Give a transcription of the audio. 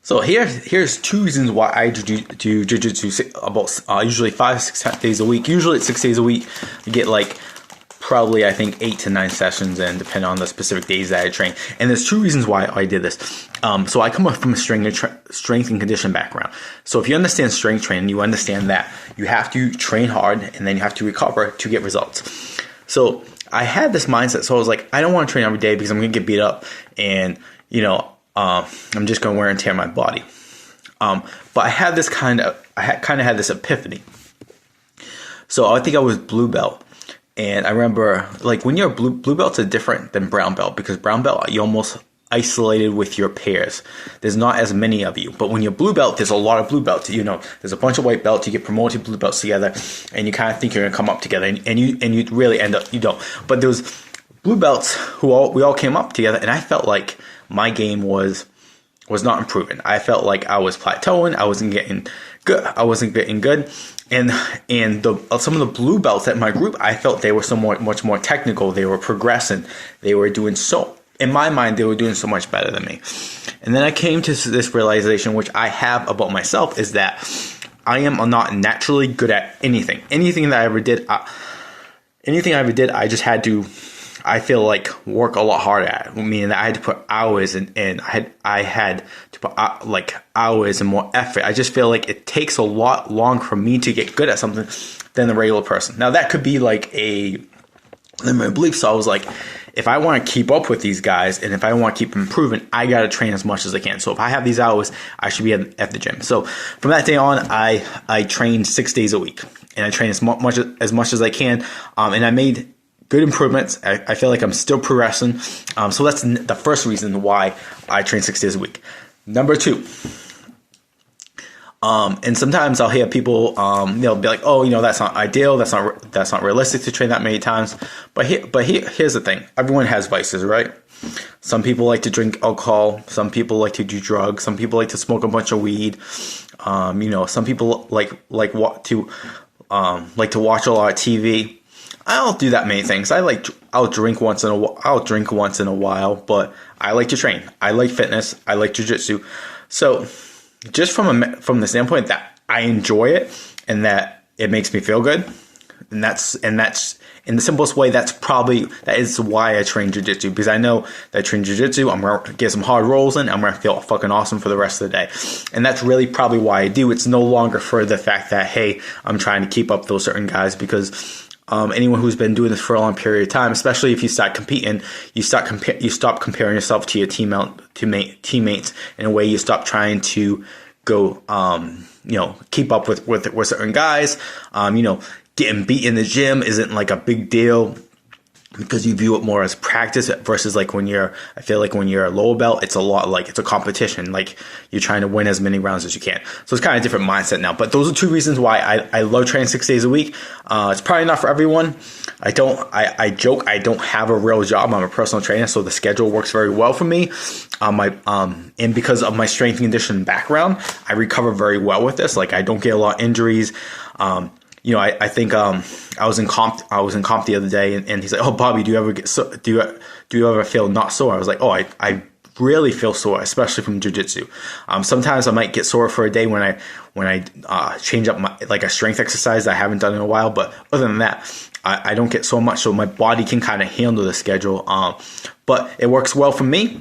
So here's two reasons why I do jiu-jitsu about usually 5-6 days a week. Usually it's 6 days a week. You get like probably I think 8 to 9 sessions, and depending on the specific days that I train. And there's two reasons why I did this. So I come up from a strength and condition background. So if you understand strength training, you understand that you have to train hard and then you have to recover to get results. So I had this mindset. So I was like, I don't want to train every day because I'm going to get beat up, and I'm just going to wear and tear my body. But I had this kind of had this epiphany. So I think I was blue belt. And I remember, like, when you're a blue belts are different than brown belt, because brown belt, you're almost isolated with your peers. There's not as many of you. But when you're blue belt, there's a lot of blue belts. There's a bunch of white belts. You get promoted blue belts together, and you kind of think you're going to come up together, and you really end up, you don't. But there was blue belts we all came up together, and I felt like my game was not improving. I felt like I was plateauing. I wasn't getting good. And some of the blue belts at my group, I felt they were much more technical. They were progressing. They were doing in my mind, they were doing so much better than me. And then I came to this realization, which I have about myself, is that I am not naturally good at anything. Anything that I ever did, I just had to, I feel like, work a lot harder at. Meaning that I had to put hours and I had to put like hours and more effort. I just feel like it takes a lot longer for me to get good at something than the regular person. Now that could be like a limited belief. So I was like, if I want to keep up with these guys and if I want to keep improving, I got to train as much as I can. So if I have these hours, I should be at the gym. So from that day on, I trained 6 days a week, and I trained as much as I can. And I made good improvements. I feel like I'm still progressing. So that's the first reason why I train 6 days a week. Number two, and sometimes I'll hear people, they'll be like, oh, that's not ideal. That's not realistic to train that many times. But here's the thing. Everyone has vices, right? Some people like to drink alcohol. Some people like to do drugs. Some people like to smoke a bunch of weed. Some people like to watch a lot of TV. I don't do that many things. I'll drink once in a while, but I like to train. I like fitness. I like jiu-jitsu. So just from the standpoint that I enjoy it and that it makes me feel good, and that's in the simplest way, that is why I train jiu-jitsu, because I know that I train jiu-jitsu, I'm going to get some hard rolls in, I'm going to feel fucking awesome for the rest of the day. And that's really probably why I do. It's no longer for the fact that, hey, I'm trying to keep up those certain guys, because anyone who's been doing this for a long period of time, especially if you start competing, you stop comparing yourself to your teammates in a way. You stop trying to go, keep up with certain guys. Getting beat in the gym isn't like a big deal, because you view it more as practice versus I feel like when you're a lower belt, it's a lot like it's a competition. Like you're trying to win as many rounds as you can. So it's kind of a different mindset now. But those are two reasons why I love training 6 days a week. It's probably not for everyone. I joke I don't have a real job. I'm a personal trainer, so the schedule works very well for me. And because of my strength and conditioning background, I recover very well with this. Like I don't get a lot of injuries. I think I was in comp the other day, and he's like, "Oh, Bobby, do you ever feel not sore?" I was like, "Oh, I really feel sore, especially from jiu-jitsu. Sometimes I might get sore for a day when I change up a strength exercise that I haven't done in a while, but other than that, I don't get so much, so my body can kind of handle the schedule. But it works well for me.